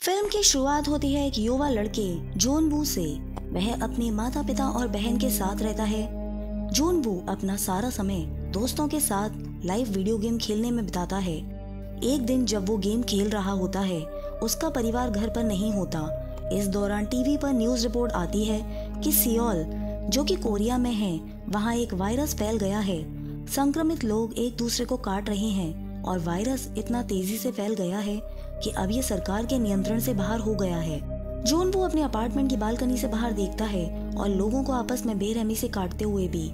Film की शुरुआत होती है एक युवा लड़के जॉन वू से। वह अपने माता पिता और बहन के साथ रहता है। जॉन वू अपना सारा समय दोस्तों के साथ लाइव वीडियो गेम खेलने में बिताता है। एक दिन जब वो गेम खेल रहा होता है, उसका परिवार घर पर नहीं होता। इस दौरान टीवी पर न्यूज रिपोर्ट आती है कि सियोल, जो कि कोरिया में है, वहाँ एक वायरस फैल गया है। संक्रमित लोग एक दूसरे को काट रहे हैं और वायरस इतना तेजी से फैल गया है कि अब ये सरकार के नियंत्रण से बाहर हो गया है। जॉन वू अपने अपार्टमेंट की बालकनी से बाहर देखता है और लोगों को आपस में बेरहमी से काटते हुए भी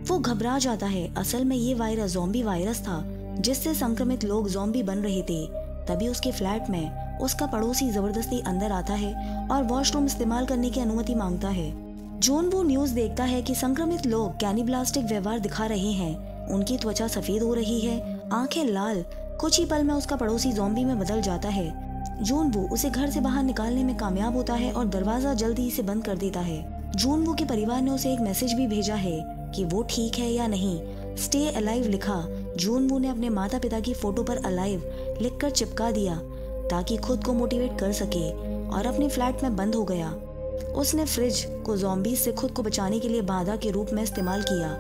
वो घबरा जाता है। असल में ये वायरस ज़ॉम्बी वायरस था, जिससे संक्रमित लोग ज़ॉम्बी बन रहे थे। तभी उसके फ्लैट में उसका पड़ोसी जबरदस्ती अंदर आता है और वॉशरूम इस्तेमाल करने की अनुमति मांगता है। जॉन वू न्यूज देखता है कि संक्रमित लोग कैनिबलिस्टिक व्यवहार दिखा रहे हैं। उनकी त्वचा सफेद हो रही है, आंखें लाल। कुछ ही पल में उसका पड़ोसी ज़ॉम्बी में बदल जाता है। जॉन वू उसे घर से बाहर निकालने में कामयाब होता है और दरवाजा जल्दी से बंद कर देता है। जॉन वू के परिवार ने उसे एक मैसेज भी भेजा है कि वो ठीक है या नहीं। स्टे अलाइव लिखा जॉन वू ने अपने माता पिता की फोटो पर अलाइव लिखकर चिपका दिया ताकि खुद को मोटिवेट कर सके, और अपने फ्लैट में बंद हो गया। उसने फ्रिज को ज़ॉम्बीज से खुद को बचाने के लिए बाधा के रूप में इस्तेमाल किया।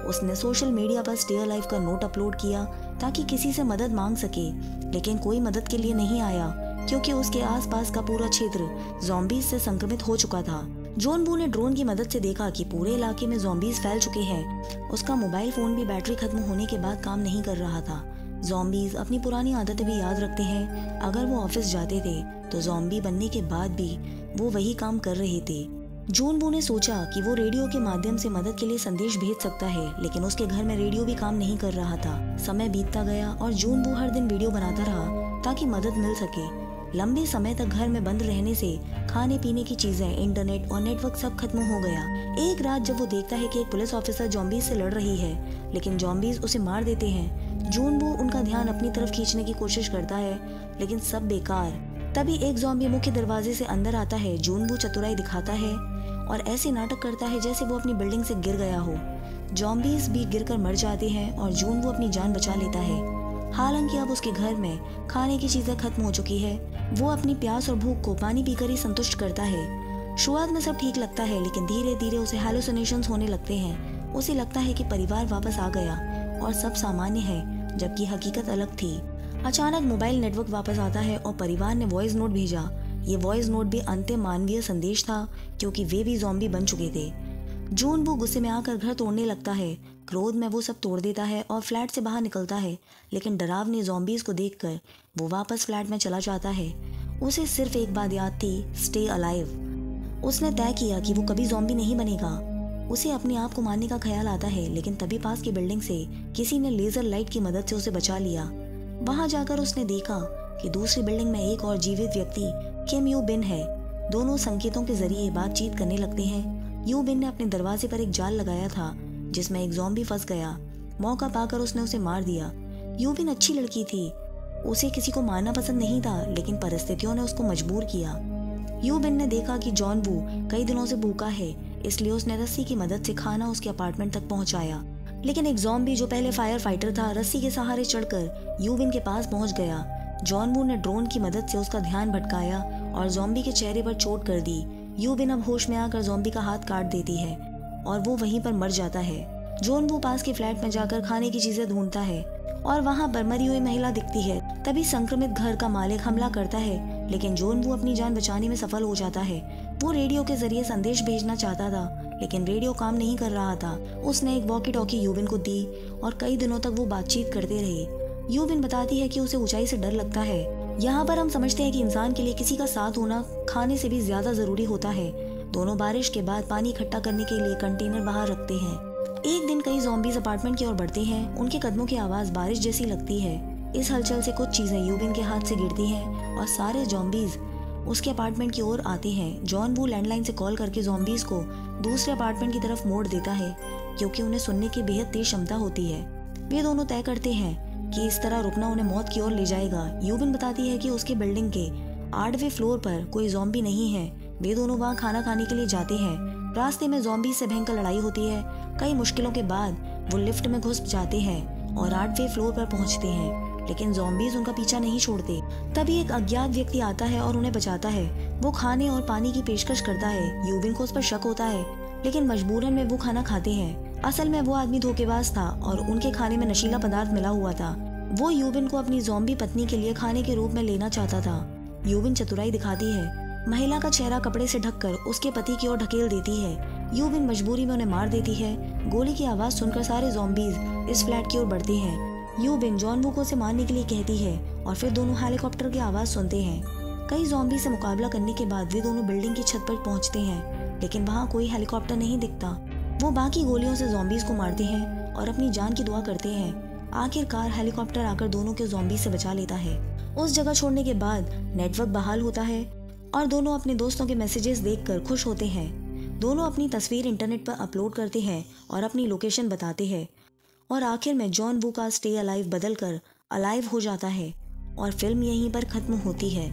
उसने सोशल मीडिया पर स्टे अलाइव का नोट अपलोड किया ताकि किसी से मदद मांग सके, लेकिन कोई मदद के लिए नहीं आया क्योंकि उसके आसपास का पूरा क्षेत्र ज़ॉम्बीज से संक्रमित हो चुका था। जॉन वू ने ड्रोन की मदद से देखा कि पूरे इलाके में ज़ॉम्बीज फैल चुके हैं। उसका मोबाइल फोन भी बैटरी खत्म होने के बाद काम नहीं कर रहा था। ज़ॉम्बीज अपनी पुरानी आदतें भी याद रखते हैं। अगर वो ऑफिस जाते थे तो ज़ॉम्बी बनने के बाद भी वो वही काम कर रहे थे। जॉन वू ने सोचा कि वो रेडियो के माध्यम से मदद के लिए संदेश भेज सकता है, लेकिन उसके घर में रेडियो भी काम नहीं कर रहा था। समय बीतता गया और जॉन वू हर दिन वीडियो बनाता रहा ताकि मदद मिल सके। लंबे समय तक घर में बंद रहने से खाने पीने की चीजें, इंटरनेट और नेटवर्क सब खत्म हो गया। एक रात जब वो देखता है कि एक पुलिस ऑफिसर ज़ॉम्बीज से लड़ रही है, लेकिन ज़ॉम्बीज उसे मार देते हैं। जॉन वू उनका ध्यान अपनी तरफ खींचने की कोशिश करता है, लेकिन सब बेकार। तभी एक ज़ॉम्बी मुख्य दरवाजे से अंदर आता है। जॉन वू चतुराई दिखाता है और ऐसे नाटक करता है जैसे वो अपनी बिल्डिंग से गिर गया हो। ज़ॉम्बीज भी गिरकर मर जाते हैं और जॉन वू अपनी जान बचा लेता है। हालांकि अब उसके घर में खाने की चीजें खत्म हो चुकी है। वो अपनी प्यास और भूख को पानी पीकर ही संतुष्ट करता है। शुरुआत में सब ठीक लगता है, लेकिन धीरे धीरे उसे हैलुसिनेशंस होने लगते हैं। उसे लगता है कि परिवार वापस आ गया और सब सामान्य है, जबकि हकीकत अलग थी। अचानक मोबाइल नेटवर्क वापस आता है और परिवार ने वॉइस नोट भेजा। ये वॉइस नोट भी अंतिम मानवीय संदेश था, क्योंकि वे भी ज़ॉम्बी बन चुके थे। जॉन वू गुस्से में आकर घर तोड़ने लगता है। क्रोध में वो सब तोड़ देता है और फ्लैट से बाहर निकलता है, लेकिन डरावनी ज़ॉम्बीज को देखकर वो वापस फ्लैट में चला जाता है। उसे सिर्फ एक बात याद थी, स्टे अलाइव। उसने तय किया कि वो कभी ज़ॉम्बी नहीं बनेगा। उसे अपने आप को मारने का ख्याल आता है, लेकिन तभी पास की बिल्डिंग से किसी ने लेजर लाइट की मदद से उसे बचा लिया। वहां जाकर उसने देखा कि दूसरी बिल्डिंग में एक और जीवित व्यक्ति किम यू बिन है। दोनों संकेतों के जरिए बातचीत करने लगते हैं। यू बिन ने अपने दरवाजे पर एक जाल लगाया था जिसमें एक ज़ॉम्बी फंस गया। मौका पाकर उसने उसे मार दिया। यू बिन अच्छी लड़की थी, उसे किसी को मारना पसंद नहीं था, लेकिन परिस्थितियों ने उसको मजबूर किया। यू बिन ने देखा कि जॉन वू कई दिनों से भूखा है, इसलिए उसने रस्सी की मदद से खाना उसके अपार्टमेंट तक पहुंचाया। लेकिन एक ज़ॉम्बी जो पहले फायर फाइटर था, रस्सी के सहारे चढ़कर यू बिन के पास पहुंच गया। जॉन वू ने ड्रोन की मदद से उसका ध्यान भटकाया और ज़ॉम्बी के चेहरे पर चोट कर दी। यू बिन अब होश में आकर ज़ॉम्बी का हाथ काट देती है और वो वहीं पर मर जाता है। जॉन वू पास के फ्लैट में जाकर खाने की चीजें ढूंढता है और वहां पर मरी हुई महिला दिखती है। तभी संक्रमित घर का मालिक हमला करता है, लेकिन जॉन वू अपनी जान बचाने में सफल हो जाता है। वो रेडियो के जरिए संदेश भेजना चाहता था, लेकिन रेडियो काम नहीं कर रहा था। उसने एक वॉकी टॉकी यू बिन को दी और कई दिनों तक वो बातचीत करते रहे। यू बिन बताती है कि उसे ऊंचाई से डर लगता है। यहाँ पर हम समझते हैं कि इंसान के लिए किसी का साथ होना खाने से भी ज्यादा जरूरी होता है। दोनों बारिश के बाद पानी इकट्ठा करने के लिए कंटेनर बाहर रखते हैं। एक दिन कई ज़ॉम्बीज अपार्टमेंट की ओर बढ़ते हैं। उनके कदमों की आवाज बारिश जैसी लगती है। इस हलचल से कुछ चीजें यू बिन के हाथ से गिरती हैं और सारे ज़ॉम्बीज उसके अपार्टमेंट की ओर आते हैं। जॉन वू लैंडलाइन से कॉल करके ज़ॉम्बीज को दूसरे अपार्टमेंट की तरफ मोड़ देता है, क्योंकि उन्हें सुनने की बेहद तेज क्षमता होती है। वे दोनों तय करते हैं कि इस तरह रुकना उन्हें मौत की ओर ले जाएगा। यू बिन बताती है कि उसके बिल्डिंग के 8वें फ्लोर पर कोई ज़ॉम्बी नहीं है। वे दोनों वहाँ खाना खाने के लिए जाते हैं। रास्ते में ज़ॉम्बी से भयंकर लड़ाई होती है। कई मुश्किलों के बाद वो लिफ्ट में घुस जाते हैं और 8वें फ्लोर पर पहुंचते हैं। लेकिन ज़ॉम्बीज उनका पीछा नहीं छोड़ते। तभी एक अज्ञात व्यक्ति आता है और उन्हें बचाता है। वो खाने और पानी की पेशकश करता है। यूविन को उस पर शक होता है, लेकिन मजबूरन में वो खाना खाते हैं। असल में वो आदमी धोखेबाज था और उनके खाने में नशीला पदार्थ मिला हुआ था। वो यूविन को अपनी ज़ॉम्बी पत्नी के लिए खाने के रूप में लेना चाहता था। यूविन चतुराई दिखाती है, महिला का चेहरा कपड़े से ढककर उसके पति की ओर ढकेल देती है। यूविन मजबूरी में उन्हें मार देती है। गोली की आवाज सुनकर सारे ज़ॉम्बीज इस फ्लैट की ओर बढ़ते हैं। यूविन जॉन वू को उसे मारने के लिए कहती है और फिर दोनों हेलीकॉप्टर की आवाज सुनते हैं। कई ज़ॉम्बी से मुकाबला करने के बाद वे दोनों बिल्डिंग की छत पर पहुंचते हैं, लेकिन वहाँ कोई हेलीकॉप्टर नहीं दिखता। वो बाकी गोलियों से ज़ॉम्बीज को मारते हैं और अपनी जान की दुआ करते हैं। आखिरकार हेलीकॉप्टर आकर दोनों के ज़ॉम्बी से बचा लेता है। उस जगह छोड़ने के बाद नेटवर्क बहाल होता है और दोनों अपने दोस्तों के मैसेजेस देखकर खुश होते हैं। दोनों अपनी तस्वीर इंटरनेट पर अपलोड करते हैं और अपनी लोकेशन बताते हैं। और आखिर में जॉन वू का स्टे अलाइव बदलकर अलाइव हो जाता है और फिल्म यहीं पर खत्म होती है।